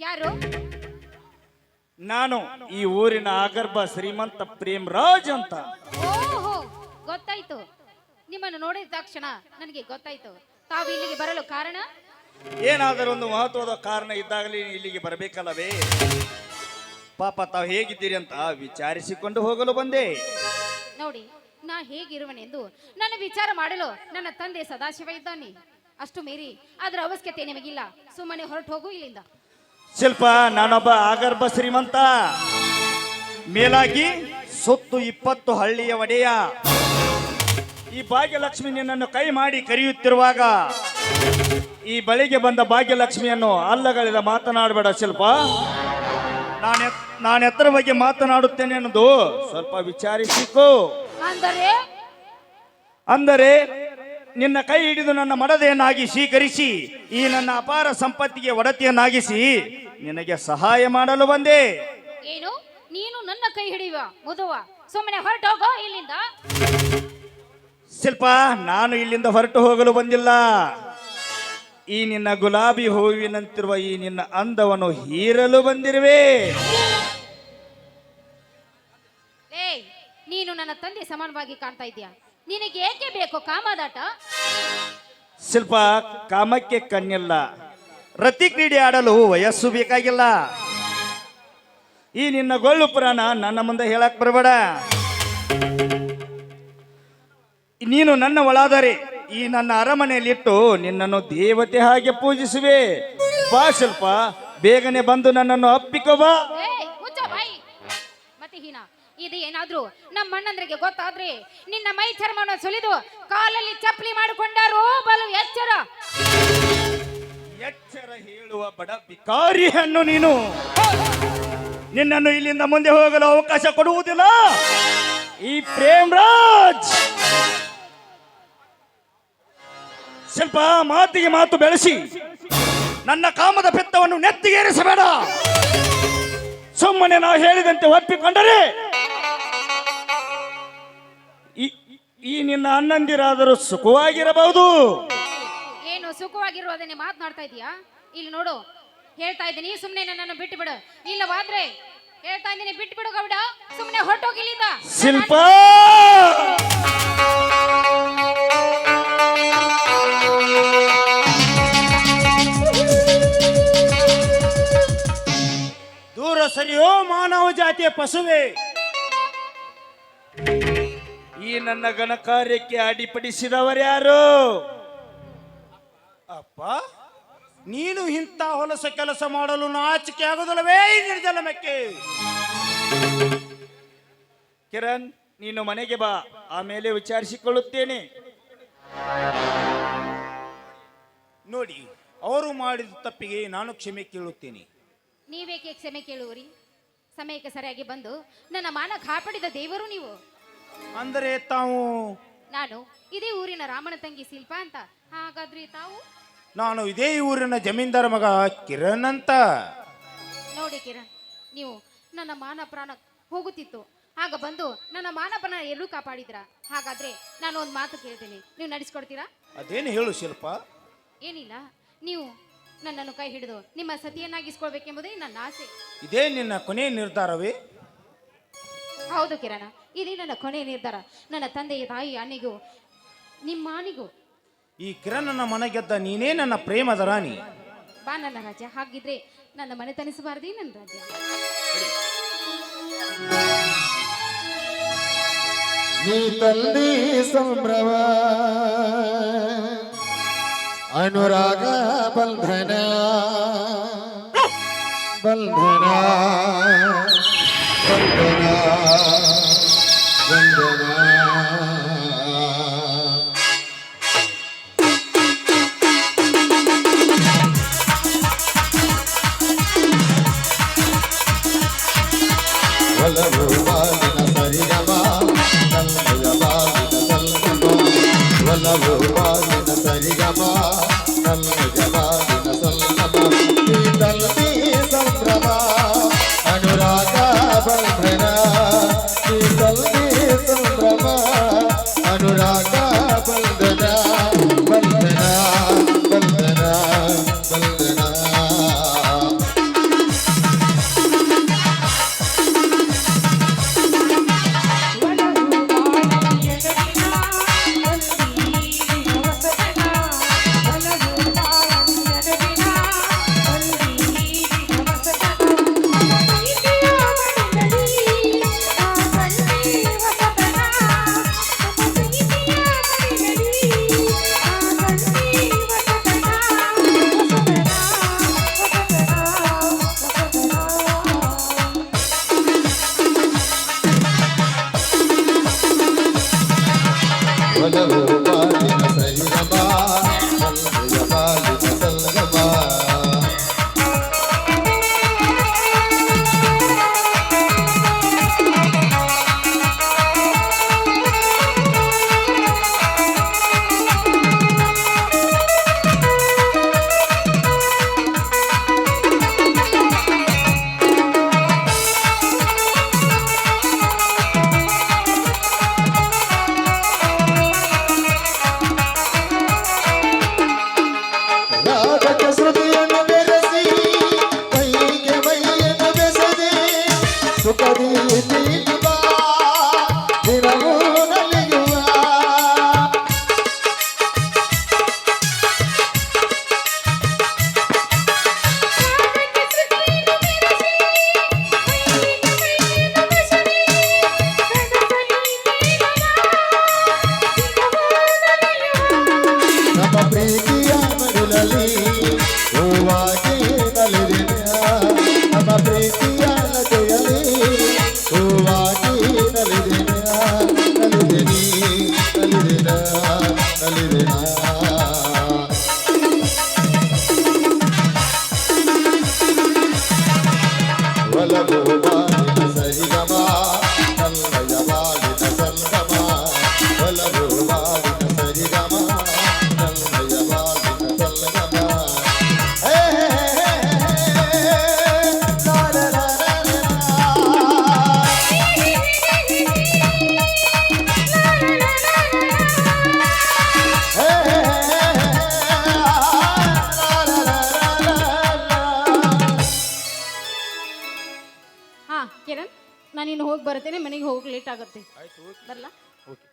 ಯಾರು? ನಾನು ಈ ಊರಿನ ಆಗರ್ಭ ಶ್ರೀಮಂತ ಪ್ರೇಮರಾಜ್ ಅಂತ. ಓಹೋ, ಗೊತ್ತಾಯ್ತು. ನಿಮ್ಮನ್ನು ನೋಡಿದ ತಕ್ಷಣ ನನಗೆ ಗೊತ್ತಾಯ್ತು. ತಾವು ಇಲ್ಲಿಗೆ ಬರಲು ಕಾರಣ? ಏನಾದರೂ ಒಂದು ಮಹತ್ವದ ಕಾರಣ ಇದ್ದಾಗಲೇ ಇಲ್ಲಿಗೆ ಬರಬೇಕಲ್ಲವೇ? ಪಾಪ ತಾವು ಹೇಗಿದ್ದೀರಿ ಅಂತ ವಿಚಾರಿಸಿಕೊಂಡು ಹೋಗಲು ಬಂದೆ. ನೋಡಿ, ನಾ ಹೇಗಿರುವನೆಂದು ನನ್ನ ವಿಚಾರ ಮಾಡಲು ನನ್ನ ತಂದೆ ಸದಾಶಿವ ಇದ್ದಾನೆ. ಅಷ್ಟು ಮೀರಿ ಅದರ ಅವಶ್ಯಕತೆ ನಿಮಗಿಲ್ಲ. ಸುಮ್ಮನೆ ಹೊರಟು ಹೋಗು ಇಲ್ಲಿಂದ. ಶಿಲ್ಪ, ನಾನೊಬ್ಬ ಆಗರ್ಭ ಶ್ರೀಮಂತ, ಮೇಲಾಗಿ ಸುತ್ತು 20 ಹಳ್ಳಿಯ ಒಡೆಯ. ಈ ಭಾಗ್ಯಲಕ್ಷ್ಮಿ ನಿನ್ನನ್ನು ಕೈ ಮಾಡಿ ಕರೆಯುತ್ತಿರುವಾಗ ಈ ಬಳಿಗೆ ಬಂದ ಭಾಗ್ಯಲಕ್ಷ್ಮಿಯನ್ನು ಅಲ್ಲಗಳಿದ ಮಾತನಾಡಬೇಡ ಶಿಲ್ಪ. ನಾನು ಎತ್ತರ ಬಗ್ಗೆ ಮಾತನಾಡುತ್ತೇನೆ ಅನ್ನೋದು ಸ್ವಲ್ಪ ವಿಚಾರಿಸಿಕೋ. ಅಂದರೆ ನಿನ್ನ ಕೈ ಹಿಡಿದು ನನ್ನ ಮಡದೆಯನ್ನಾಗಿ ಸ್ವೀಕರಿಸಿ ಈ ನನ್ನ ಅಪಾರ ಸಂಪತ್ತಿಗೆ ಒಡತಿಯನ್ನಾಗಿಸಿ ನಿನಗೆ ಸಹಾಯ ಮಾಡಲು ಬಂದೆ. ಏನು? ನೀನು ನನ್ನ ಕೈ ಹಿಡಿಯುವ ಮುದುವ? ಸುಮ್ಮನೆ ಹೊರಟೋಗೋ ಇಲ್ಲಿಂದ. ಶಿಲ್ಪ, ನಾನು ಇಲ್ಲಿಂದ ಹೊರಟು ಹೋಗಲು ಬಂದಿಲ್ಲ. ಈ ನಿನ್ನ ಗುಲಾಬಿ ಹೂವಿನಂತಿರುವ ಈ ನಿನ್ನ ಅಂದವನ್ನು ಹೀರಲು ಬಂದಿರುವೆ. ನೀನು ನನ್ನ ತಂದೆ ಸಮಾನವಾಗಿ ಕಾಣ್ತಾ ಇದೀಯಾ. ನಿನಗೆ ಏಕೆ ಬೇಕು ಕಾಮದಾಟ? ಶಿಲ್ಪ, ಕಾಮಕ್ಕೆ ಕಣ್ಣಿಲ್ಲ, ರತಿ ಕ್ರೀಡೆ ಆಡಲು ವಯಸ್ಸು ಬೇಕಾಗಿಲ್ಲ. ಈ ನಿನ್ನ ಗೊಳ್ಳು ಪುರಾಣ ನನ್ನ ಮುಂದೆ ಹೇಳಕ್ ಬರಬೇಡ. ನೀನು ನನ್ನ ಒಳಾದರೆ ಈ ನನ್ನ ಅರಮನೆಯಲ್ಲಿಟ್ಟು ನಿನ್ನನ್ನು ದೇವತೆ ಹಾಗೆ ಪೂಜಿಸುವೆ. ಬಾ ಶಿಲ್ಪ, ಬೇಗನೆ ಬಂದು ನನ್ನನ್ನು ಅಪ್ಪಿಕೋ ಬಾ. ಇದು ಏನಾದ್ರೂ ನಮ್ಮ ಅಣ್ಣಂದ್ರಿಗೆ ಗೊತ್ತಾದ್ರೆ ನಿನ್ನ ಮೈ ಚರ್ಮವನ್ನು ಸುಲಿದು ಕಾಲಲ್ಲಿ ಚಪ್ಪಲಿ ಮಾಡಿಕೊಂಡಾರೋ ಬಲು ಎಚ್ಚರ. ಎಚ್ಚರ ಹೇಳುವ ಬಡ ಬಿಕಾರಿ ಹೆಣ್ಣು ನೀನು. ನಿನ್ನನ್ನು ಇಲ್ಲಿಂದ ಮುಂದೆ ಹೋಗಲು ಅವಕಾಶ ಕೊಡುವುದಿಲ್ಲ ಈ ಪ್ರೇಮರಾಜ್. ಸ್ವಲ್ಪ ಮಾತಿಗೆ ಮಾತು ಬೆಳೆಸಿ ನನ್ನ ಕಾಮದ ಪಿತ್ತವನ್ನು ನೆತ್ತಿಗೇರಿಸಬೇಡ. ಸುಮ್ಮನೆ ನಾವು ಹೇಳಿದಂತೆ ಒಪ್ಪಿಕೊಂಡರೆ ಈ ನಿನ್ನ ಅಣ್ಣಂದಿರಾದರೂ ಸುಖವಾಗಿರಬಹುದು. ಏನು ಸುಖವಾಗಿರುವುದನ್ನೇ ಮಾತನಾಡ್ತಾ ಇದೀಯಾ? ಇಲ್ಲಿ ನೋಡು, ಹೇಳ್ತಾ ಇದ್ದೀನಿ, ಸುಮ್ಮನೆ ನನ್ನನ್ನು ಬಿಟ್ಟು ಬಿಡು. ಇಲ್ಲವಾದ್ರೆ ಹೇಳ್ತಾ ಇದ್ದೀನಿ, ಬಿಟ್ಟು ಬಿಡು ಗೌಡ. ಸುಮ್ಮನೆ ಹೊರಟೋಗಿಲ್ಲಿಂದ. ಶಿಲ್ಪ, ದೂರ ಸರಿಯೋ ಮಾನವ ಜಾತಿಯ ಪಶುವೆ. ಈ ನನ್ನ ಘನ ಕಾರ್ಯಕ್ಕೆ ಅಡಿಪಡಿಸಿದವರ್ಯಾರು? ಅಪ್ಪ, ನೀನು ಇಂಥ ಹೊಲಸ ಕೆಲಸ ಮಾಡಲು ನಾಚಿಕೆ ಆಗೋದಲ್ಲವೇ ಈ ನಿರ್ಜಲಮಕ್ಕೆ? ಕಿರಣ್, ನೀನು ಮನೆಗೆ ಬಾ, ಆಮೇಲೆ ವಿಚಾರಿಸಿಕೊಳ್ಳುತ್ತೇನೆ. ನೋಡಿ, ಅವರು ಮಾಡಿದ ತಪ್ಪಿಗೆ ನಾನು ಕ್ಷಮೆ ಕೇಳುತ್ತೇನೆ. ನೀವೇಕೆ ಕ್ಷಮೆ ಕೇಳುವರಿ? ಸಮಯಕ್ಕೆ ಸರಿಯಾಗಿ ಬಂದು ನನ್ನ ಮಾನ ಕಾಪಾಡಿದ ದೇವರು ನೀವು. ಅಂದರೆ ತಾವು? ನಾನು ಇದೇ ಊರಿನ ರಾಮನ ತಂಗಿ ಶಿಲ್ಪ ಅಂತ. ಹಾಗಾದ್ರೆ ತಾವು? ನಾನು ಇದೇ ಊರಿನ ಜಮೀನ್ದಾರ ಮಗ ಕಿರಣ್ ಅಂತ. ನೋಡಿ ಕಿರಣ್, ನೀವು ನನ್ನ ಮಾನ ಪ್ರಾಣ ಹೋಗುತ್ತಿತ್ತು, ಆಗ ಬಂದು ನನ್ನ ಮಾನ ಪ್ರಾಣ ಎಲ್ಲೂ ಕಾಪಾಡಿದ್ರ. ಹಾಗಾದ್ರೆ ನಾನು ಒಂದು ಮಾತು ಕೇಳ್ತೀನಿ, ನೀವು ನಡೆಸ್ಕೊಡ್ತೀರಾ? ಅದೇನು ಹೇಳು ಶಿಲ್ಪ. ಏನಿಲ್ಲ, ನೀವು ನನ್ನನ್ನು ಕೈ ಹಿಡಿದು ನಿಮ್ಮ ಸತಿಯನ್ನಾಗಿಸ್ಕೊಳ್ಬೇಕೆಂಬುದೇ ನನ್ನ ಆಸೆ. ಇದೇ ನಿನ್ನ ಕೊನೆಯ ನಿರ್ಧಾರವೇ? ಹೌದು ಕಿರಣ, ಇದೇ ನನ್ನ ಕೊನೆಯ ನಿರ್ಧಾರ. ನನ್ನ ತಂದೆಯ ತಾಯಿ ಅಣ್ಣಿಗೂ ನಿಮ್ಮ ಅನಿಗೂ. ಈ ಕಿರಣನ ಮನ ಗೆದ್ದ ನೀನೇ ನನ್ನ ಪ್ರೇಮದ ರಾಣಿ. ಬಾ ನನ್ನ ರಾಜ. ಹಾಗಿದ್ರೆ ನನ್ನ ಮನೆ ತನಿಸಬಾರದೇ ನನ್ನ ರಾಜ? ನೀ ತಂದಿ ಸಂಭ್ರಮ ಅನುರಾಗ ಬಂಧನ ಬಂಧನ ಬಂಧನ ಬಂಧನ. ಒಲವು ಬಾಲಿನ ಸರಿಗಮ ಕನ್ನಡ ಬಾಲಿನ ಸಲ್ಗಮ. ಒಲವು ಬಾಲಿನ ಸರಿಗಮ ಕನ್ನಡ ಬಾಲಿನ ಸಲ್ಗಮ. ಈ ತಲ್ಪಿ ಸಂಭ್ರಮ ಅನುರಾಗ ಬಂಧನ. ಈ ತಲ್ಪಿ ಸಂಭ್ರಮ ಅನುರಾಗ ಬಂಧನ ಬಂಧನ ಬಂಧನ. ಬಾಗಿಲಲ್ಲಿ ಹೂವಾಗಿ ನಲಿದೆನ ನಮ್ಮ ಪ್ರೀತಿಯ ಲತೆಯಲ್ಲಿ ಹೂವಾಗಿ ನಲಿದೆನ ನಲಿದೆನಿ ನಲಿದೆನ ನಲಿದೆನ ಒಲವು ಬಾಗಿನ ಸರಿಗಮ ನನ್ನಯ ಬಾಗಿನ ಸಂಗಮ ಒಲವು ಬಾಗಿನ ಸರಿಗಮ ನನ್ನಯ ಬಾಗಿನ ಸಂಗಮ ಹಾ ಕಿರಣ್ ನಾನು ಇನ್ನು ಹೋಗಿ ಬರ್ತೇನೆ ಮನೆಗೆ ಹೋಗಿ ಲೇಟ್ ಆಗುತ್ತೆ ಬರಲ್ಲ ಓಕೆ